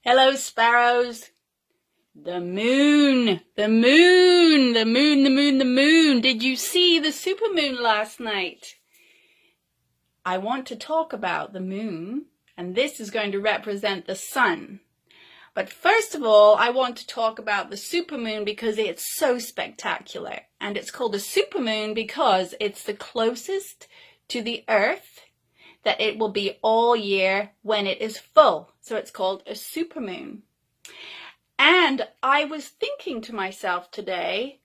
Hello, sparrows. The moon, the moon, the moon, the moon, the moon. Did you see the supermoon last night? I want to talk about the moon, and this is going to represent the sun. But first of all, I want to talk about the supermoon because it's so spectacular. And it's called a supermoon because it's the closest to the Earth that it will be all year when it is full. So it's called a supermoon. And I was thinking to myself today,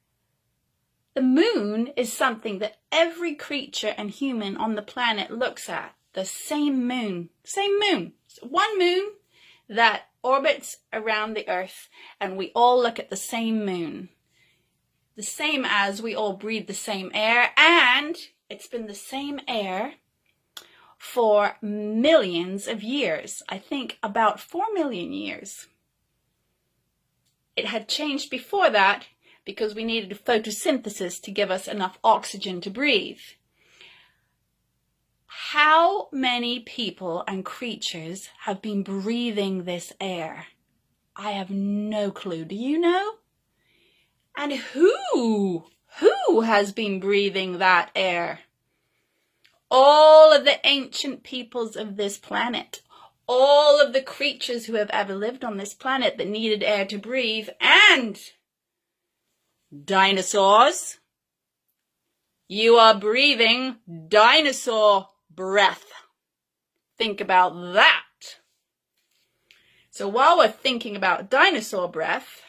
the moon is something that every creature and human on the planet looks at. The same moon. Same moon. It's one moon that orbits around the Earth, and we all look at the same moon. The same as we all breathe the same air, and it's been the same air for millions of years. I think about 4 million years. It had changed before that because we needed photosynthesis to give us enough oxygen to breathe. How many people and creatures have been breathing this air? I have no clue. Do you know? And who has been breathing that air? All of the ancient peoples of this planet. All of the creatures who have ever lived on this planet that needed air to breathe, and dinosaurs. You are breathing dinosaur breath. Think about that. So while we're thinking about dinosaur breath,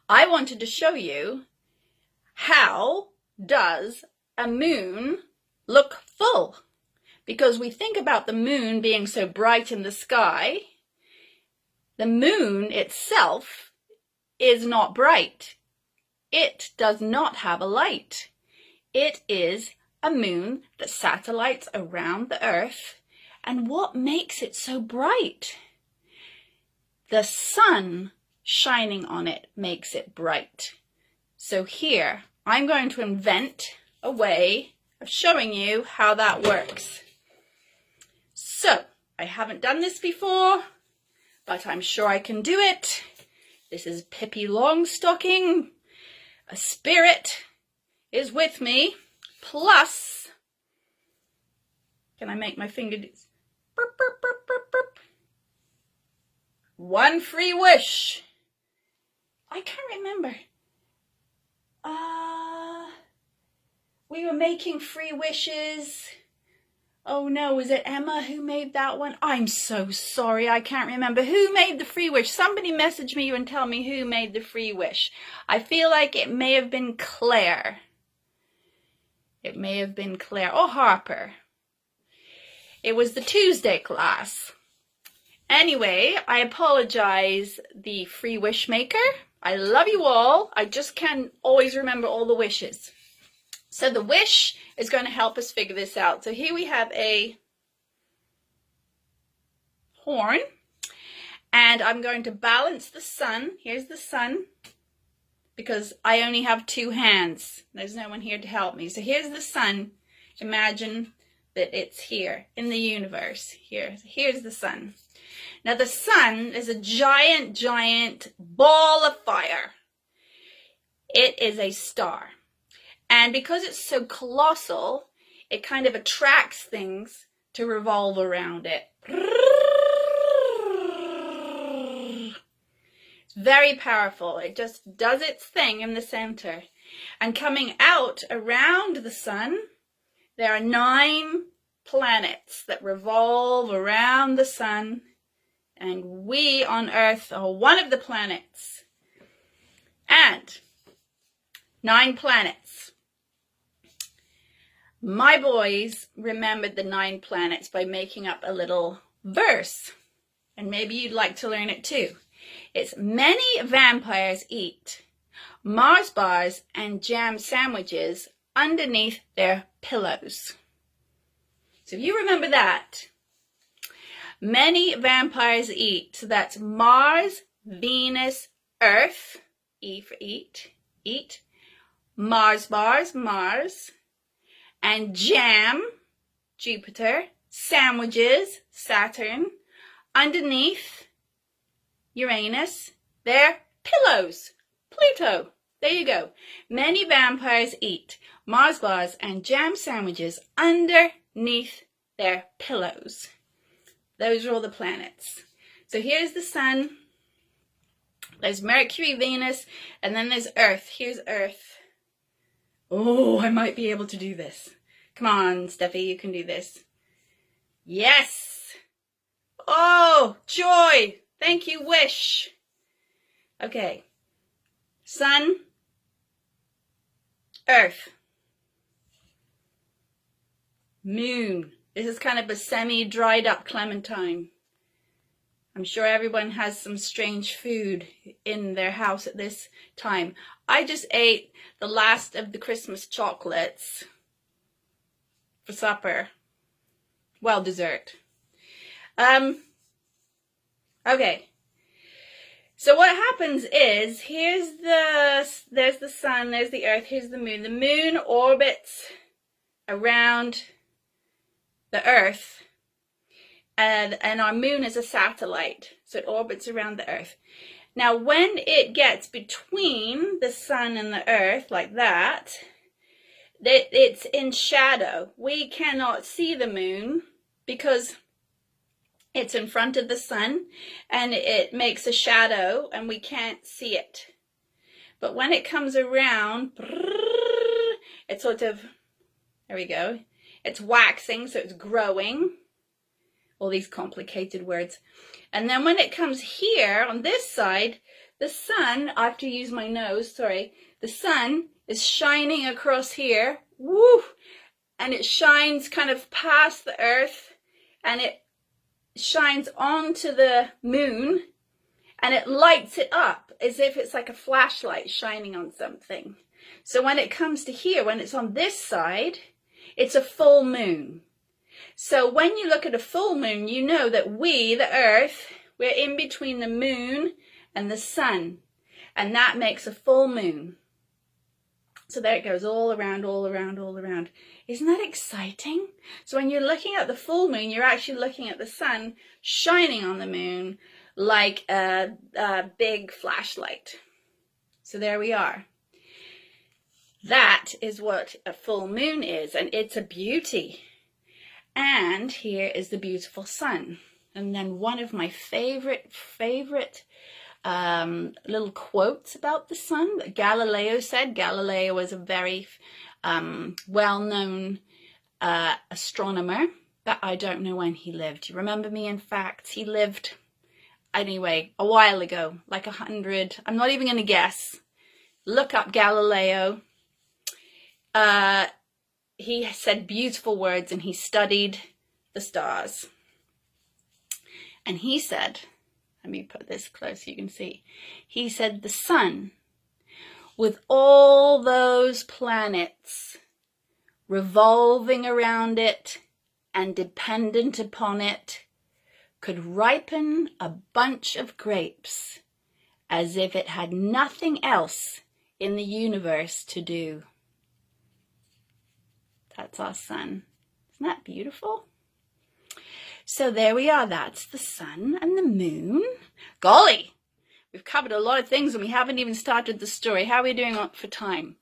I wanted to show you how does a moon look full? Because we think about the moon being so bright in the sky. The moon itself is not bright. It does not have a light. It is a moon that satellites around the Earth. And what makes it so bright? The sun shining on it makes it bright. So here, I'm going to invent a way of showing you how that works. So, I haven't done this before, but I'm sure I can do it. This is Pippi Longstocking. A spirit is with me. Plus, can I make my finger do this? Burp, burp, burp, burp, burp. One free wish. I can't remember. We were making free wishes. Oh no, was it Emma who made that one? I'm so sorry, I can't remember. Who made the free wish? Somebody message me and tell me who made the free wish. I feel like it may have been Claire. It may have been Claire or Harper. It was the Tuesday class. Anyway, I apologize, the free wish maker. I love you all. I just can't always remember all the wishes. So the wish is going to help us figure this out. So here we have a horn, and I'm going to balance the sun. Here's the sun, because I only have 2 hands. There's no one here to help me. So here's the sun. Imagine that it's here in the universe. Here's the sun. Now the sun is a giant, giant ball of fire. It is a star. And because it's so colossal, it kind of attracts things to revolve around it. It's very powerful. It just does its thing in the center. And coming out around the sun, there are 9 planets that revolve around the sun. And we on Earth are one of the planets. And 9 planets. My boys remembered the 9 planets by making up a little verse. And maybe you'd like to learn it too. It's many vampires eat Mars bars and jam sandwiches underneath their pillows. So if you remember that, many vampires eat. So that's Mars, Venus, Earth, E for eat, Mars bars, Mars, and jam, Jupiter, sandwiches, Saturn, underneath Uranus, their pillows. Pluto. There you go. Many vampires eat Mars bars and jam sandwiches underneath their pillows. Those are all the planets. So here's the sun. There's Mercury, Venus, and then there's Earth. Here's Earth. Oh, I might be able to do this. Come on, Steffi, you can do this. Yes. Oh, joy. Thank you, wish. Okay. Sun, Earth, moon. This is kind of a semi-dried up clementine. I'm sure everyone has some strange food in their house at this time. I just ate the last of the Christmas chocolates for supper. Well, dessert. Okay. So what happens is, there's the sun, there's the earth, here's the moon. The moon orbits around the earth, and our moon is a satellite, so it orbits around the earth. Now, when it gets between the sun and the earth, like that, it's in shadow. We cannot see the moon because it's in front of the sun, and it makes a shadow, and we can't see it. But when it comes around, it's sort of, there we go, it's waxing, so it's growing. All these complicated words. And then when it comes here, on this side, the sun, I have to use my nose, sorry, the sun is shining across here, woo, and it shines kind of past the earth, and it shines onto the moon, and it lights it up as if it's like a flashlight shining on something. So when it comes to here, when it's on this side, it's a full moon. So when you look at a full moon, you know that we, the earth, we're in between the moon and the sun, and that makes a full moon. So there it goes, all around, all around, all around. Isn't that exciting? So when you're looking at the full moon, you're actually looking at the sun shining on the moon like a big flashlight. So there we are. That is what a full moon is, and it's a beauty. And here is the beautiful sun. And then one of my favorite little quotes about the sun that Galileo said. Galileo was a very well-known astronomer, but I don't know when he lived. You remember me? In fact, he lived, anyway, a while ago, like 100. I'm not even going to guess. Look up Galileo. He said beautiful words, and he studied the stars. And he said, let me put this close so you can see. He said the sun, with all those planets revolving around it and dependent upon it, could ripen a bunch of grapes as if it had nothing else in the universe to do. That's our sun. Isn't that beautiful? So there we are. That's the sun and the moon. Golly, we've covered a lot of things and we haven't even started the story. How are we doing for time?